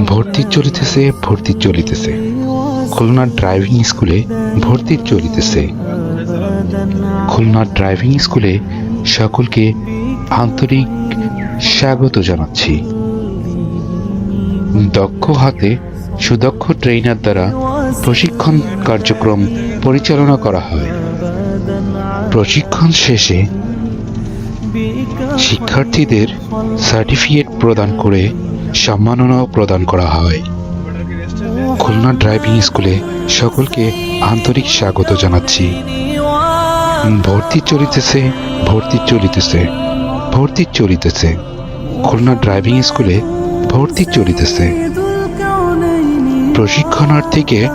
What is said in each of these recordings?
ভর্তি চলিতেছে। খুলনা ড্রাইভিং স্কুলে ভর্তি চলিতেছে। খুলনা ড্রাইভিং স্কুলে সকলকে আন্তরিক স্বাগত জানাচ্ছি। দক্ষ হাতে সুদক্ষ ট্রেনার দ্বারা প্রশিক্ষণ কার্যক্রম পরিচালনা করা হয়। প্রশিক্ষণ শেষে শিক্ষার্থীদের সার্টিফিকেট প্রদান করে সম্মাননাও প্রদান করা হয়। খুলনা ড্রাইভিং স্কুলে সকলকে আন্তরিক স্বাগত জানাচ্ছি। ভর্তি চলিতেছে। খুলনা ড্রাইভিং স্কুলে ভর্তি চলিতেছে। প্রশিক্ষণার্থীকে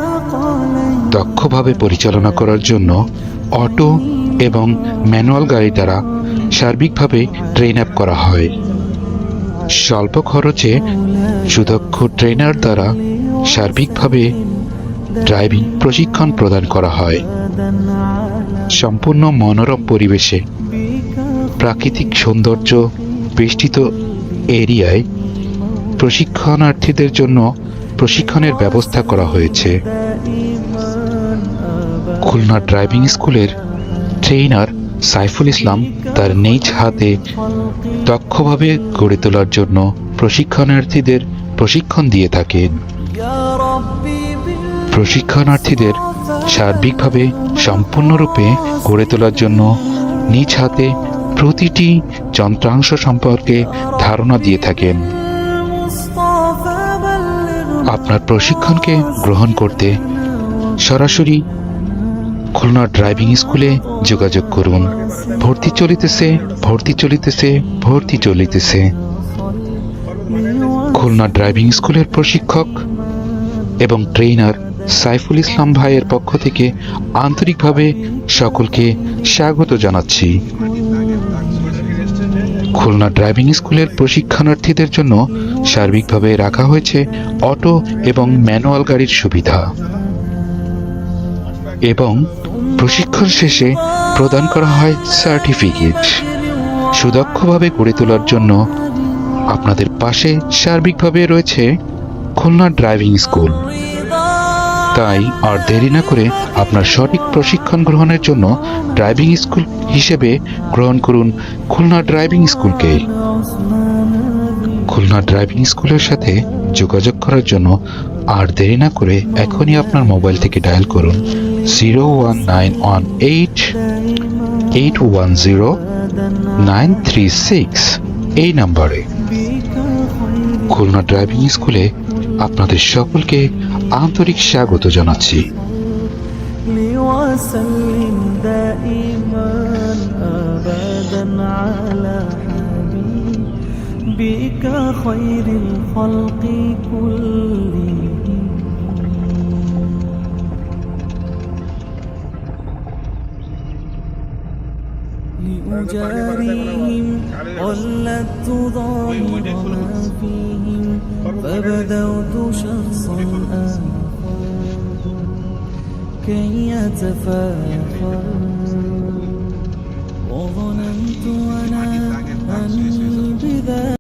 দক্ষভাবে পরিচালনা করার জন্য অটো এবং ম্যানুয়াল গাড়ি দ্বারা সার্বিকভাবে ট্রেন আপ করা হয়। স্বল্প খরচে সুদক্ষ ট্রেনার দ্বারা সার্বিকভাবে ড্রাইভিং প্রশিক্ষণ প্রদান করা হয়। সম্পূর্ণ মনোরম পরিবেশে প্রাকৃতিক সৌন্দর্য বেষ্টিত এরিয়ায় প্রশিক্ষণার্থীদের জন্য প্রশিক্ষণের ব্যবস্থা করা হয়েছে। খুলনা ড্রাইভিং স্কুলের ট্রেনার সাইফুল ইসলাম তার নিজ হাতে দক্ষভাবে গড়ে তোলার জন্য প্রশিক্ষণার্থীদের প্রশিক্ষণ দিয়ে থাকেন। প্রশিক্ষণার্থীদের সার্বিকভাবে সম্পূর্ণরূপে গড়ে তোলার জন্য নিজ হাতে প্রতিটি যন্ত্রাংশ সম্পর্কে ধারণা দিয়ে থাকেন। আপনার প্রশিক্ষণকে গ্রহণ করতে সরাসরি খুলনা ড্রাইভিং স্কুলে যোগাযোগ করুন। ভর্তি চলিতেছে। খুলনা ড্রাইভিং স্কুলের প্রশিক্ষক এবং ট্রেনার সাইফুল ইসলাম ভাইয়ের পক্ষ থেকে আন্তরিকভাবে সকলকে স্বাগত জানাচ্ছি। খুলনা ড্রাইভিং স্কুলের প্রশিক্ষণার্থীদের জন্য সার্বিকভাবে রাখা হয়েছে অটো এবং ম্যানুয়াল গাড়ির সুবিধা এবং প্রশিক্ষণ শেষে প্রদান করা হয় সার্টিফিকেট। সুদক্ষভাবে গড়ে তোলার জন্য আপনাদের পাশে সার্বিকভাবে রয়েছে খুলনা ড্রাইভিং স্কুল। তাই আর দেরি না করে আপনার সঠিক প্রশিক্ষণ গ্রহণের জন্য ড্রাইভিং স্কুল হিসেবে গ্রহণ করুন খুলনা ড্রাইভিং স্কুলকে। খুলনা ড্রাইভিং স্কুলের সাথে যোগাযোগ করার জন্য আর দেরি না করে এখনই আপনার মোবাইল থেকে ডায়াল করুন 01918810936 এই নাম্বারে। খুলনা ড্রাইভিং স্কুলে আপনাদের সকলকে আন্তরিক স্বাগত জানাচ্ছি। لأجاريهم ولدت ظاهر ما فيهم فبدوت شخصا آخر كي يتفاخر وظننت أنا